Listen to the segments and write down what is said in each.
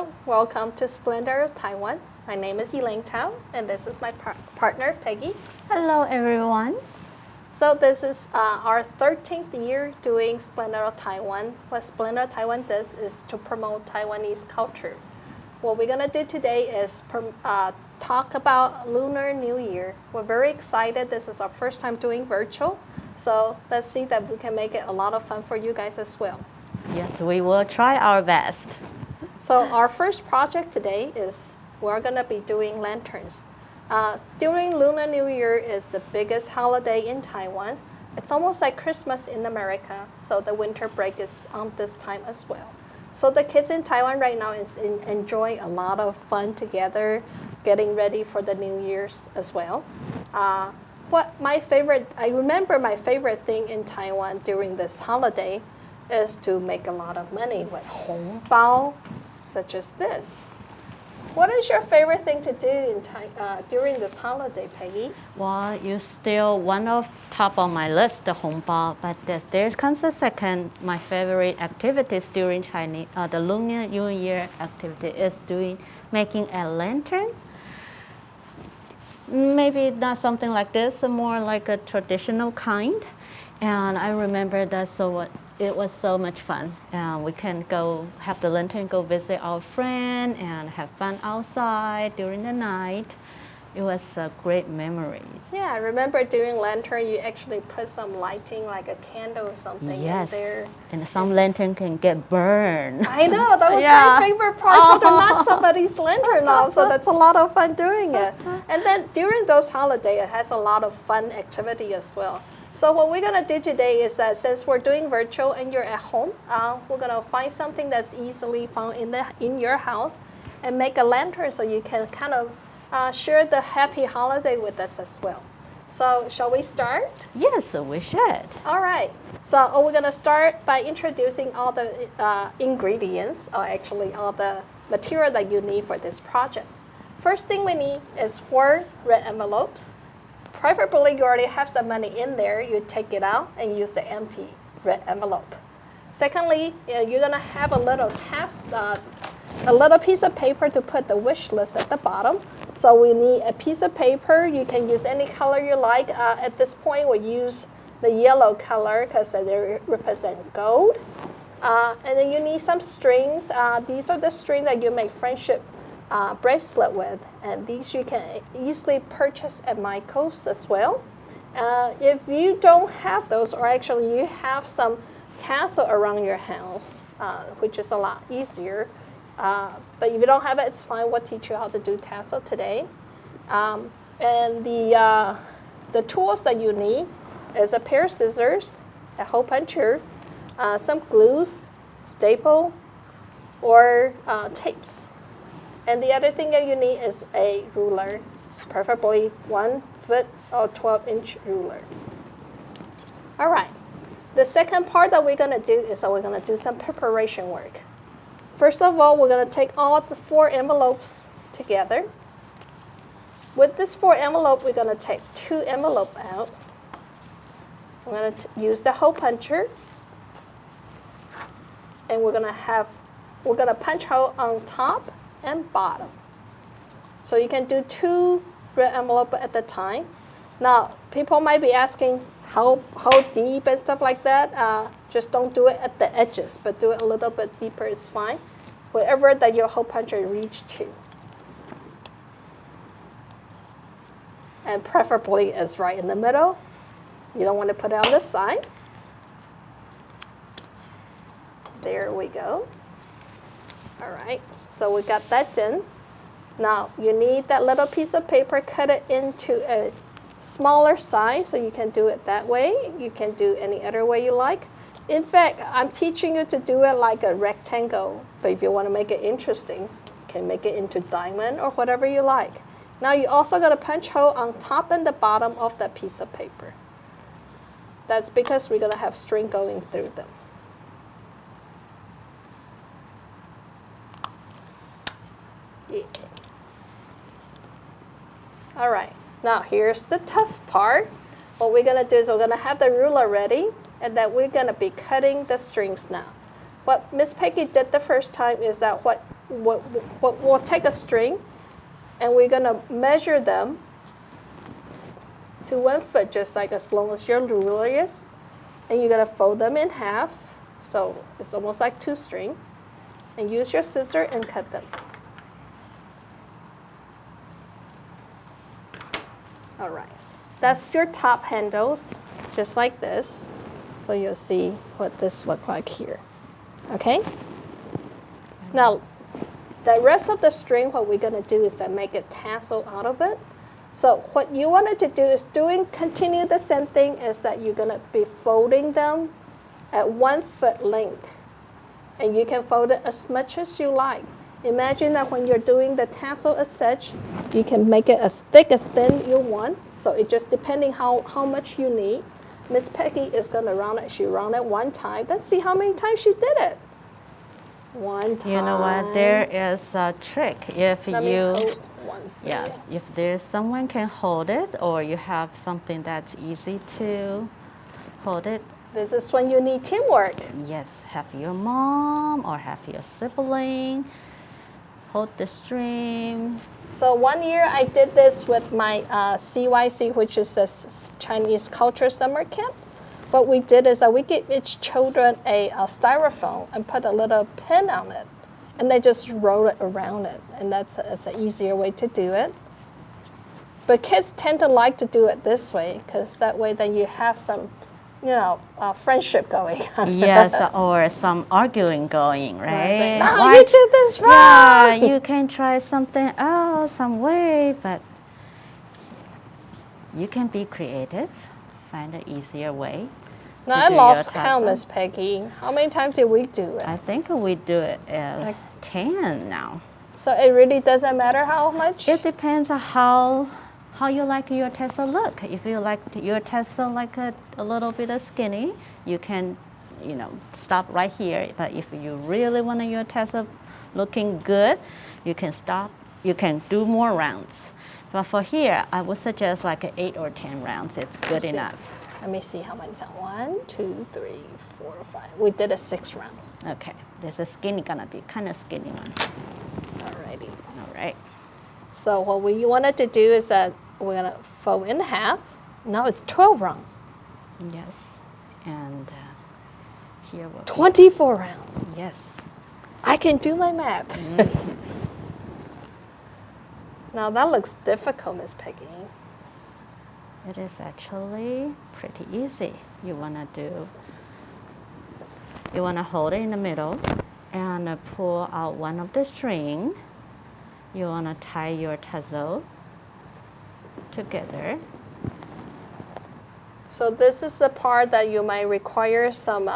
Hello, welcome to Splendor Taiwan. My name is Elaine Tao, and this is my partner, Peggy. Hello, everyone. So this is our 13th year doing Splendor Taiwan. What Splendor Taiwan does is to promote Taiwanese culture. What we're going to do today is talk about Lunar New Year. We're very excited. This is our first time doing virtual. So let's see that we can make it a lot of fun for you guys as well. Yes, we will try our best. So our first project today is we're going to be doing lanterns. During Lunar New Year is the biggest holiday in Taiwan. It's almost like Christmas in America, so the winter break is on this time as well. So the kids in Taiwan right now is enjoying a lot of fun together, getting ready for the New Year's as well. I remember my favorite thing in Taiwan during this holiday is to make a lot of money with 红包, such as this. What is your favorite thing to do during this holiday, Peggy? Well, you still one of top on my list, the 红包, but there comes a second. My favorite activities during the Lunar New Year activity is making a lantern. Maybe not something like this, more like a traditional kind. And I remember it was so much fun. We can go have the lantern, go visit our friend and have fun outside during the night. It was great memories. Yeah, I remember during lantern, you actually put some lighting, like a candle or something in there. And some lantern can get burned. I know, that was my favorite project to knock somebody's lantern off, so that's a lot of fun doing it. And then during those holidays, it has a lot of fun activity as well. So what we're going to do today is that since we're doing virtual and you're at home, we're going to find something that's easily found in your house and make a lantern so you can kind of share the happy holiday with us as well. So shall we start? Yes, we should. All right. So we're going to start by introducing all the ingredients, or actually all the material that you need for this project. First thing we need is 4 red envelopes. Preferably, you already have some money in there. You take it out and use the empty red envelope. Secondly, you're going to have a little a little piece of paper to put the wish list at the bottom. So we need a piece of paper. You can use any color you like. At this point, we'll use the yellow color because they represent gold. And then you need some strings. These are the strings that you make friendship bracelet with, and these you can easily purchase at Michael's as well. If you don't have those, or actually you have some tassel around your house, which is a lot easier, but if you don't have it, it's fine. We'll teach you how to do tassel today. And the tools that you need is a pair of scissors, a hole puncher, some glues, staple, or tapes. And the other thing that you need is a ruler, preferably 1 foot or 12-inch ruler. All right. The second part that we're going to do is that we're going to do some preparation work. First of all, we're going to take all the 4 envelopes together. With this 4 envelope, we're going to take 2 envelopes out. We're going to use the hole puncher, and we're going to punch hole on top and bottom. So you can do 2 red envelopes at a time. Now, people might be asking how deep and stuff like that. Just don't do it at the edges, but do it a little bit deeper is fine. Wherever that your hole puncher reach to. And preferably it's right in the middle. You don't want to put it on this side. There we go. All right. So we got that done. Now you need that little piece of paper, cut it into a smaller size so you can do it that way. You can do any other way you like. In fact, I'm teaching you to do it like a rectangle, but if you want to make it interesting, you can make it into diamond or whatever you like. Now you also got a punch hole on top and the bottom of that piece of paper. That's because we're going to have string going through them. Yeah. All right, now here's the tough part. What we're going to do is we're going to have the ruler ready, and then we're going to be cutting the strings now. What Miss Peggy did the first time is that what we'll take a string and we're going to measure them to 1 foot, just like as long as your ruler is. And you're going to fold them in half. So it's almost like 2 string. And use your scissor and cut them. All right. That's your top handles, just like this. So you'll see what this looks like here. Okay? Now, the rest of the string, what we're going to do is make a tassel out of it. So what you wanted to do is continue the same thing, is that you're going to be folding them at 1 foot length. And you can fold it as much as you like. Imagine that when you're doing the tassel as such, you can make it as thick as thin you want. So it just depending how much you need. Miss Peggy is going to round it. She round it 1 time. Let's see how many times she did it. 1 time. You know what? There is a trick. If Let me hold one for yes, you. if there's someone can hold it, or you have something that's easy to hold it. This is when you need teamwork. Yes, have your mom or have your sibling hold the string. So 1 year I did this with my CYC, which is a Chinese culture summer camp. What we did is that we gave each children a styrofoam and put a little pin on it. And they just roll it around it. And that's an easier way to do it. But kids tend to like to do it this way, because that way then you have some, friendship going on. Yes, or some arguing going, right? Like, no, you did this wrong. Yeah, you can try something else, some way, but you can be creative, find an easier way. Now, I lost count, Miss Peggy. How many times did we do it? I think we do it 10 now. So it really doesn't matter how much? It depends on how you like your tassel look. If you like your tassel like a little bit of skinny, you can, stop right here. But if you really want your tassel looking good, you can stop. You can do more rounds. But for here, I would suggest like 8 or 10 rounds. It's good enough. Let me see how many times. 1, 2, 3, 4, 5. We did 6 rounds. Okay, this is skinny, gonna be kind of skinny one. Alrighty. All right. So what we wanted to do is that we're gonna fold in half. Now it's 12 rounds. Yes, and here will 24 rounds. Yes. I can do my math. Now that looks difficult, Miss Peggy. It is actually pretty easy. You wanna hold it in the middle and pull out one of the string. You wanna tie your tassel together. So this is the part that you might require some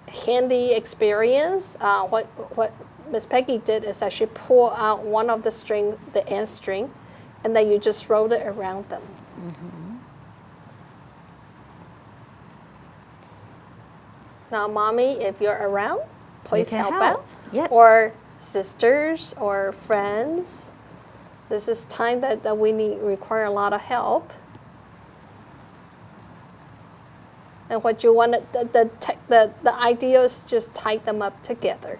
handy experience. What Miss Peggy did is that she pulled out one of the string, the end string, and then you just rolled it around them. Mm-hmm. Now, Mommy, if you're around, please help out. Yes. Or sisters or friends. This is time that we require a lot of help. And what you want, the idea is just tie them up together.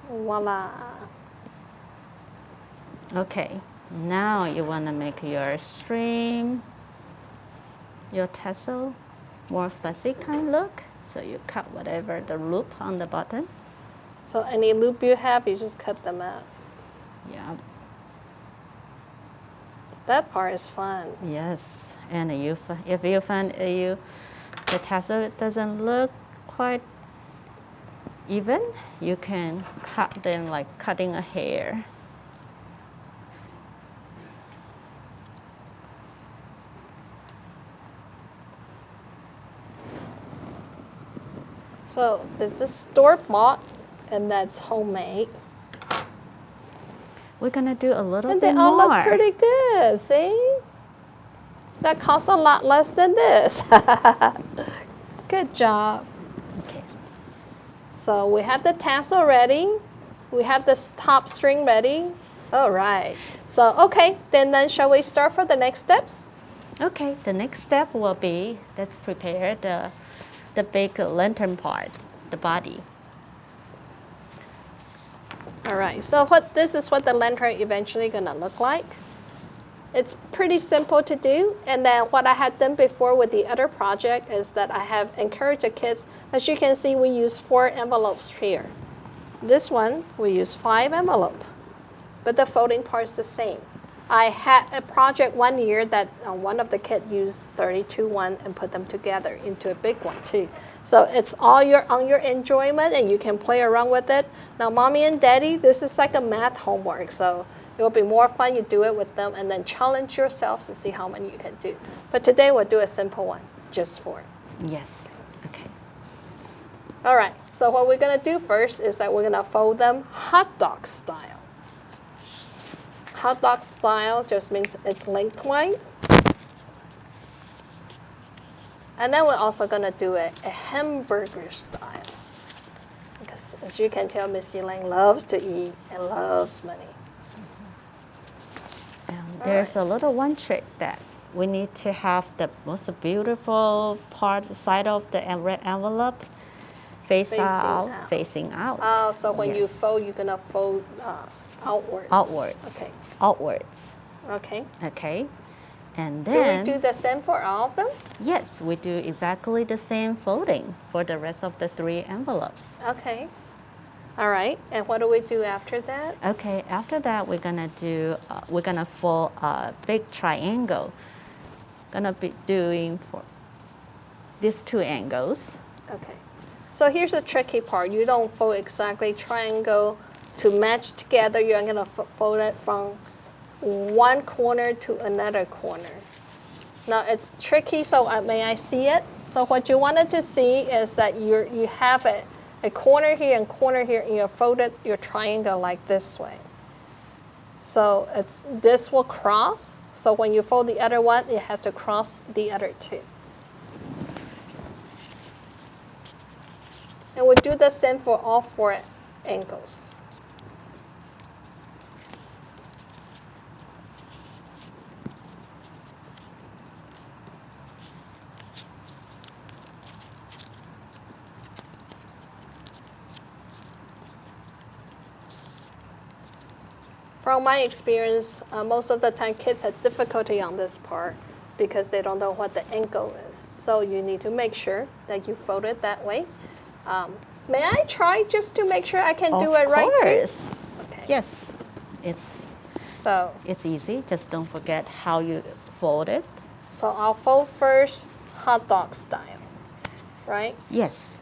Voila. Okay, now you want to make your string, your tassel, more fuzzy kind look. So you cut whatever the loop on the bottom. So any loop you have, you just cut them out. Yeah. That part is fun. Yes, and if you find the tassel doesn't look quite even, you can cut them like cutting a hair. So this is store-bought, and that's homemade. We're gonna do a little And bit they all more. look pretty good, see? That costs a lot less than this. Good job. Okay. So we have the tassel ready. We have this top string ready. All right. So, okay, then shall we start for the next steps? Okay, the next step will be, let's prepare the the big lantern part, the body. All right, so this is what the lantern eventually gonna look like. It's pretty simple to do, and then what I had done before with the other project is that I have encouraged the kids. As you can see, we use 4 envelopes here. This one, we use 5 envelopes, but the folding part is the same. I had a project one year that one of the kids used 32 one and put them together into a big one too. So it's all on your enjoyment, and you can play around with it. Now, mommy and daddy, this is like a math homework, so it'll be more fun. You do it with them and then challenge yourselves to see how many you can do. But today we'll do a simple one, just 4. Yes, okay. All right, so what we're gonna do first is that we're gonna fold them hot dog style. Hot dog style just means it's lengthwise. And then we're also gonna do it a hamburger style. Because as you can tell, Miss Elaine loves to eat and loves money. There's a little one trick that we need to have the most beautiful part, the side of the red envelope facing out. Oh, so when you fold, you're gonna fold outwards. Outwards. Okay. Outwards. Okay. Okay. And then do we do the same for all of them? Yes, we do exactly the same folding for the rest of the 3 envelopes. Okay. All right, and what do we do after that? Okay, after that we're gonna fold a big triangle. Gonna be doing for these 2 angles. Okay, so here's the tricky part. You don't fold exactly triangle to match together. You're gonna fold it from one corner to another corner. Now it's tricky, so may I see it? So what you wanted to see is that you have a corner here and corner here, and you folded your triangle like this way. So this will cross. So when you fold the other one, it has to cross the other 2. And we'll do the same for all 4 angles. From my experience, most of the time kids have difficulty on this part because they don't know what the angle is. So you need to make sure that you fold it that way. May I try just to make sure I can do it right too? Of course. Okay. Yes. It's easy. Just don't forget how you fold it. So I'll fold first hot dog style, right? Yes.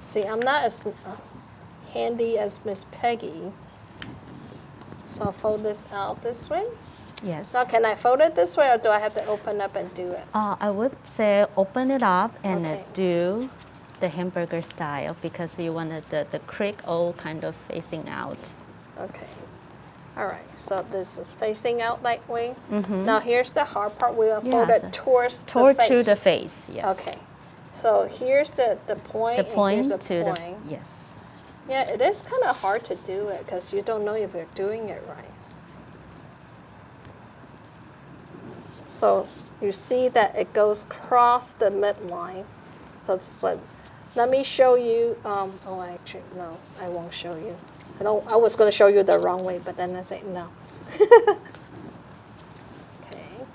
See, I'm not as handy as Miss Peggy. So I'll fold this out this way. Yes. Now, can I fold it this way, or do I have to open up and do it? I would say open it up and Okay. do the hamburger style because you wanted the crick all kind of facing out. Okay. All right. So this is facing out that way. Now here's the hard part. We will fold it towards the face. To the face. Yes. Okay. So here's the point. The point and here's to the the point. yes. Yeah, it is kind of hard to do it because you don't know if you're doing it right. So you see that it goes across the midline. So it's like, let me show you. Oh, actually, no, I won't show you. I was going to show you the wrong way, but then I say no. Okay.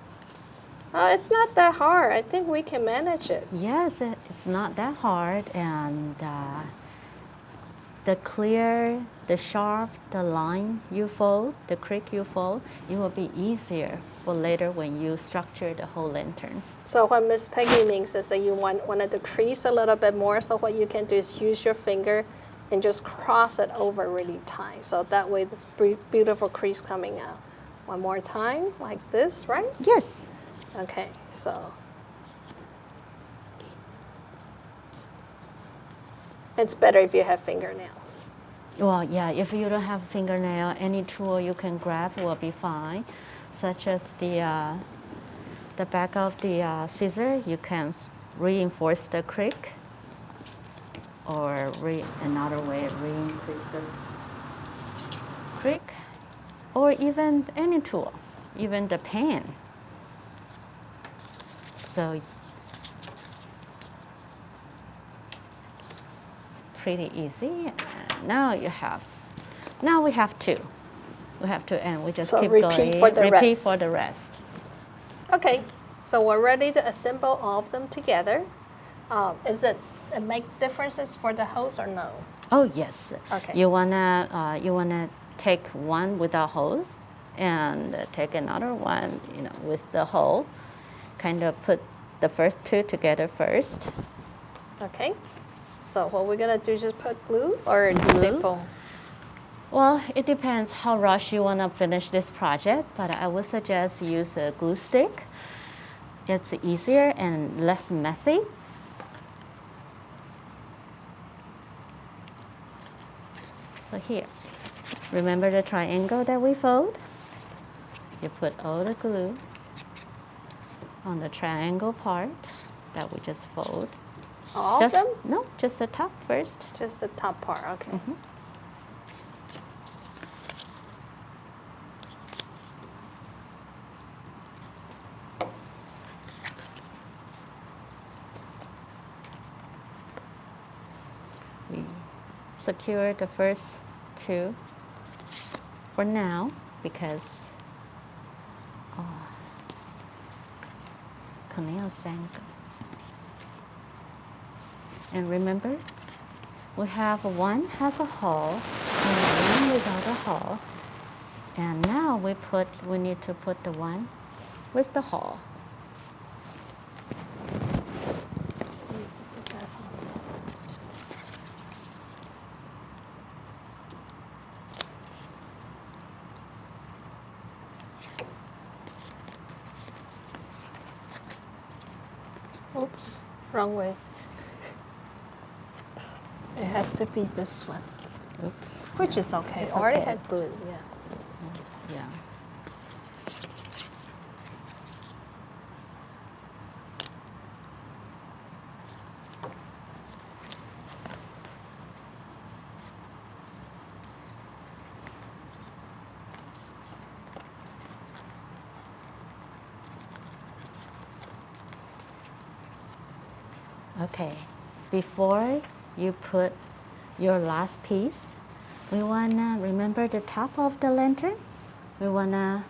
It's not that hard. I think we can manage it. Yes, it's not that hard, and the clear, the sharp, the line you fold, the crick you fold, it will be easier for later when you structure the whole lantern. So what Miss Peggy means is that you wanted to crease a little bit more. So what you can do is use your finger and just cross it over really tight. So that way this beautiful crease coming out. One more time, like this, right? Yes. Okay, so. It's better if you have fingernails. Well, yeah, if you don't have fingernail, any tool you can grab will be fine, such as the back of the scissor. You can reinforce the crick, or another way, reinforce the crick, or even any tool, even the pen. So pretty easy. And now we have two. We have two, and we just So keep repeat going. for the repeat rest. for the rest. Okay, so we're ready to assemble all of them together. Is it make differences for the hose or no? Oh yes. Okay. You wanna take one without hose, and take another one, with the hole. Kind of put the first two together first. Okay. So what we're gonna do is just put glue or Glue. staple? Well, it depends how rush you want to finish this project, but I would suggest use a glue stick. It's easier and less messy. So here, remember the triangle that we fold? You put all the glue on the triangle part that we just fold. All of them? No, just the top first. Just the top part, okay. Mm-hmm. We secure the first two for now because and remember, we have one has a hole and one without a hole. And now we need to put the one with the hole. Oops, wrong way. It has to be this one. Oops. Which is okay. It's I already okay. had glue, yeah. Yeah. Okay, before you put your last piece, we wanna remember the top of the lantern. We wanna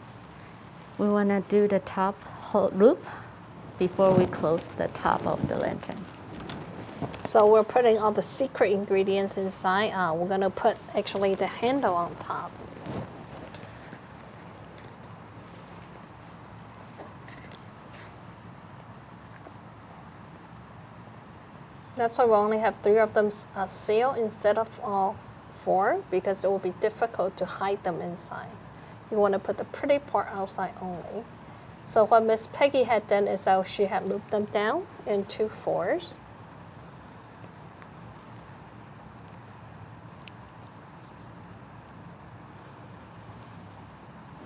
do the top loop before we close the top of the lantern. So we're putting all the secret ingredients inside. We're gonna put actually the handle on top. That's why we only have 3 of them sealed instead of all 4, because it will be difficult to hide them inside. You want to put the pretty part outside only. So what Miss Peggy had done is that she had looped them down into 4s.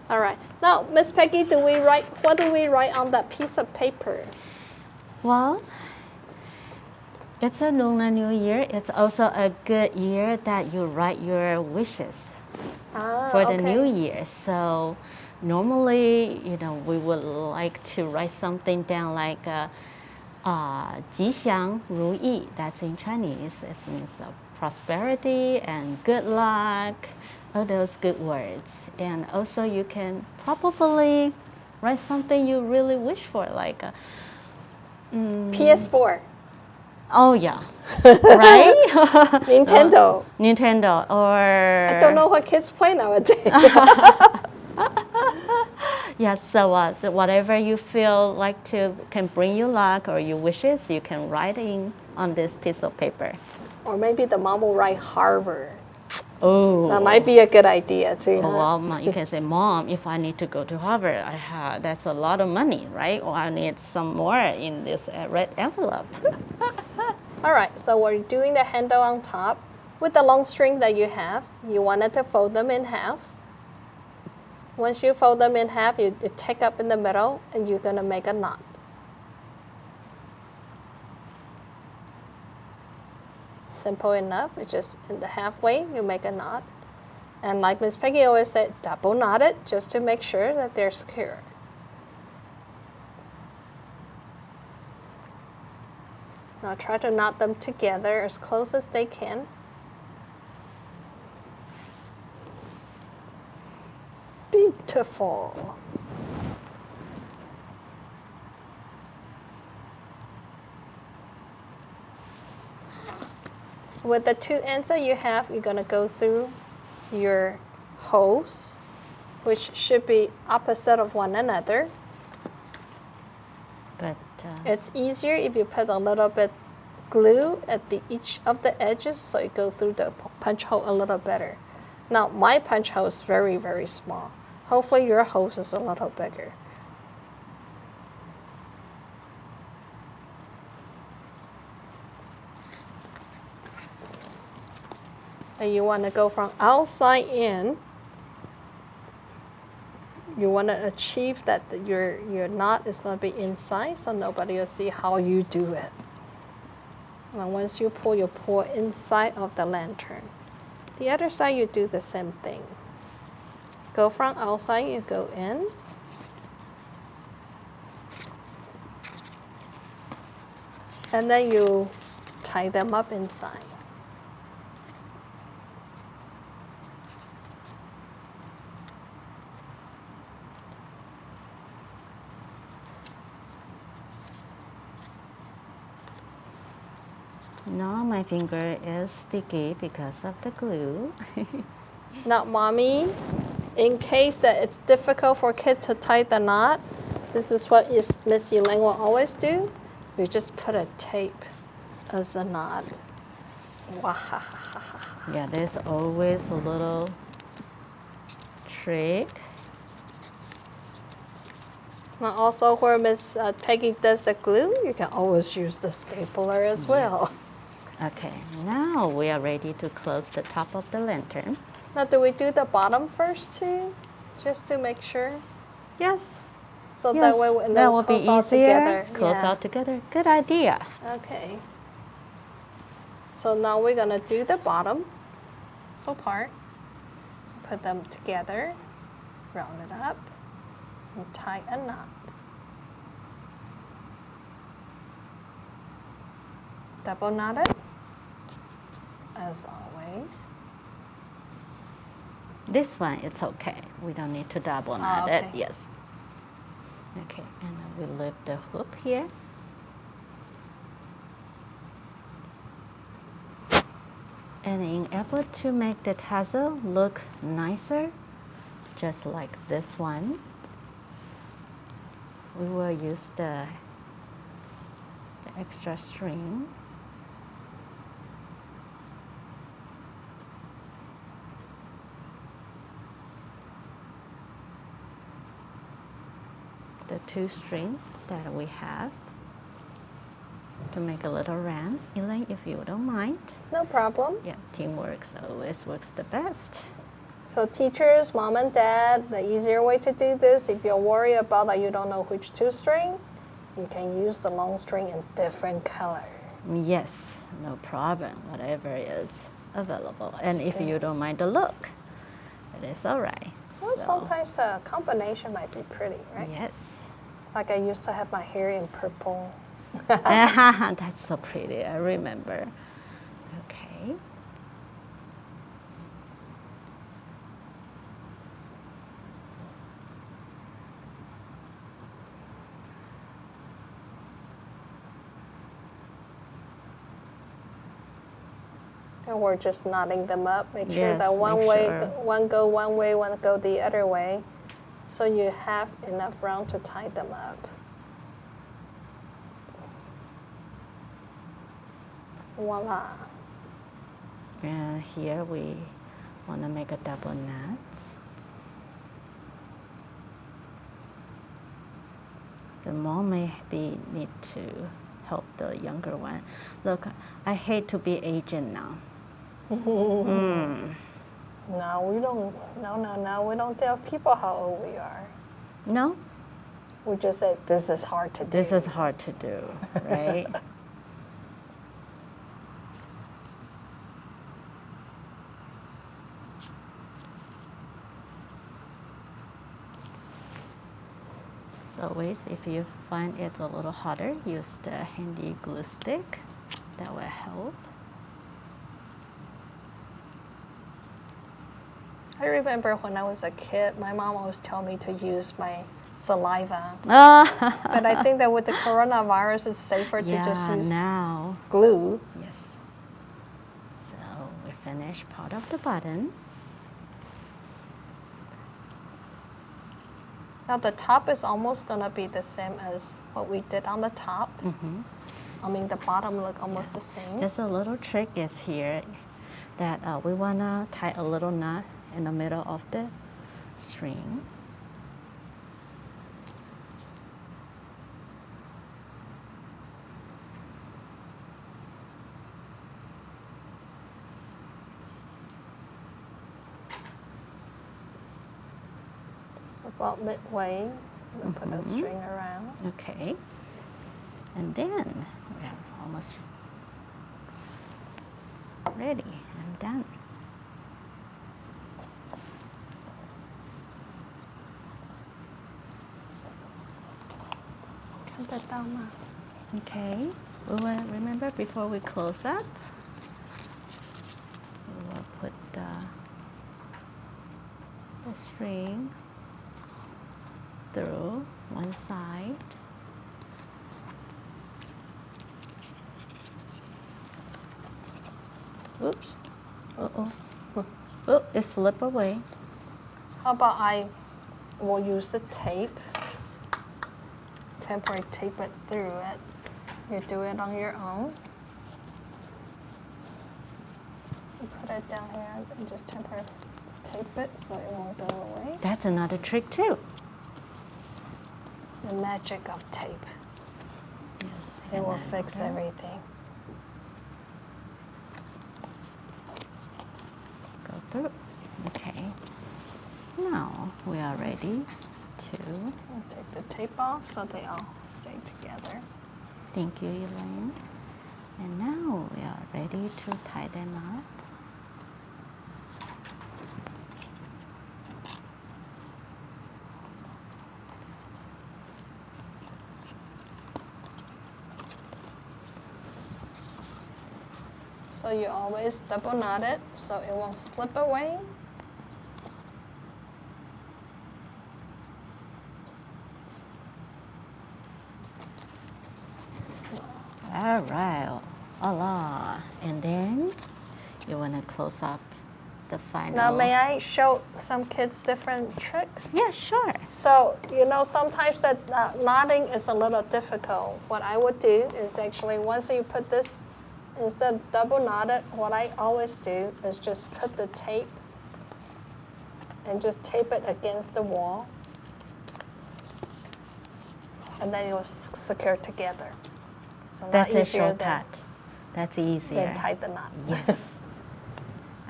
All right. Now, Miss Peggy, what do we write on that piece of paper? Well, it's a Lunar New Year. It's also a good year that you write your wishes for the new year. So normally, we would like to write something down like 吉祥如意. That's in Chinese. It means prosperity and good luck, all those good words. And also you can probably write something you really wish for, like PS4. Oh yeah, right? Nintendo. Nintendo or... I don't know what kids play nowadays. Yes, so whatever you feel like can bring you luck or your wishes, you can write in on this piece of paper. Or maybe the mom will write Harvard. Oh. That might be a good idea too. Well, you can say, Mom, if I need to go to Harvard, that's a lot of money, right? Or I need some more in this red envelope. All right, so we're doing the handle on top. With the long string that you have, you wanted to fold them in half. Once you fold them in half, you take up in the middle and you're gonna make a knot. Simple enough, it's just in the halfway, you make a knot. And like Miss Peggy always said, double knot it just to make sure that they're secure. Now try to knot them together as close as they can. Beautiful. With the two ends that you have, you're going to go through your holes, which should be opposite of one another. But It's easier if you put a little bit glue at each of the edges so it goes through the punch hole a little better. Now, my punch hole is very, very small. Hopefully your hose is a little bigger. And you want to go from outside in. You want to achieve that your knot is going to be inside so nobody will see how you do it. And once you pull inside of the lantern. The other side, you do the same thing. Go from outside, you go in. And then you tie them up inside. now my finger is sticky because of the glue. Now, mommy, in case that it's difficult for kids to tie the knot, this is what Miss Elaine will always do. You just put a tape as a knot. Yeah, there's always a little trick. Now also where Miss Peggy does the glue, you can always use the stapler as well. Yes. Okay, now we are ready to close the top of the lantern. Now, do we do the bottom first too? Just to make sure? Yes. So Yes, that way and that then will be close all easier. together. Close Yeah. out together. Good idea. Okay. So now we're gonna do the bottom part. Put them together, round it up, and tie a knot. Double knot it, as always. This one, it's okay. We don't need to double knot it. Okay. Yes. Okay, and then we lift the hoop here. And in order to make the tassel look nicer, just like this one, we will use the extra string. The two string that we have to make a little round. Elaine, if you don't mind. No problem. Yeah, teamwork always works the best. So teachers, mom and dad, the easier way to do this, if you're worried about that you don't know which two string, you can use the long string in different color. Yes, no problem, whatever is available. And if you don't mind the look, it is all right. Well, So, sometimes the combination might be pretty, right? yes. Like I used to have my hair in purple. That's so pretty, I remember. Okay. And we're just knotting them up. Make sure Yes, that one make way, sure. one go one way, one go the other way. So you have enough round to tie them up. Voila. And here we want to make a double knot. The mom may need to help the younger one. Look, I hate to be agent now. No, we don't. No. We don't tell people how old we are. No, We just say this is hard to do. this is hard to do, right? So always, if you find it's a little harder, use the handy glue stick. That will help. I remember when I was a kid, my mom always told me to use my saliva. But I think that with the coronavirus, it's safer to just use now. glue. Yes. So we finished part of the button. Now the top is almost gonna be the same as what we did on the top. I mean, the bottom look almost the same. Just a little trick is here that we wanna tie a little knot in the middle of the string. About midway, we'll put a string around. Okay. And then we're almost ready and done. Cut that down now. Okay. We will remember before we close up, we will put the string through one side. Oops. Oh, it slipped away. How about I will use the tape, temporary tape it through it. You do it on your own. You put it down here and just temporarily tape it so it won't go away. That's another trick too. The magic of tape. Yes. It will fix everything. Go through. Okay. Now we are ready to. I'll take the tape off so they all stay together. Thank you, Elaine. And now we are ready to tie them up. So you always double knot it so it won't slip away. All right, Allah. And then you want to close up the final. Now may I show some kids different tricks? Yeah, sure. So, you know, sometimes that knotting is a little difficult. What I would do is actually once you put this, instead of double knotted, what I always do is just put the tape and just tape it against the wall. And then it will secure together. So That's a easier shortcut. That's easier. than tie the knot. Yes.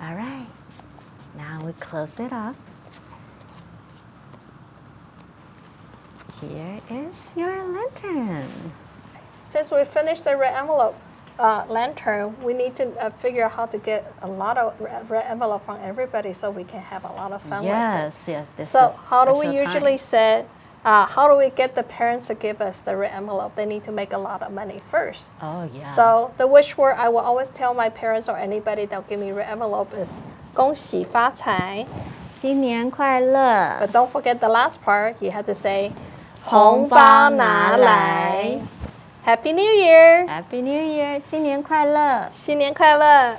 All right. Now we close it up. Here is your lantern. Since we finished the red envelope lantern, we need to figure out how to get a lot of red envelope from everybody so we can have a lot of fun with it. Yes. This So is how do we special usually time. say, how do we get the parents to give us the red envelope? They need to make a lot of money first. Oh, yeah. So the wish word I will always tell my parents or anybody that will give me red envelope is 恭喜发财. 新年快乐. But don't forget the last part. You have to say 红包拿来. Happy New Year! Happy New Year. 新年快乐. 新年快乐!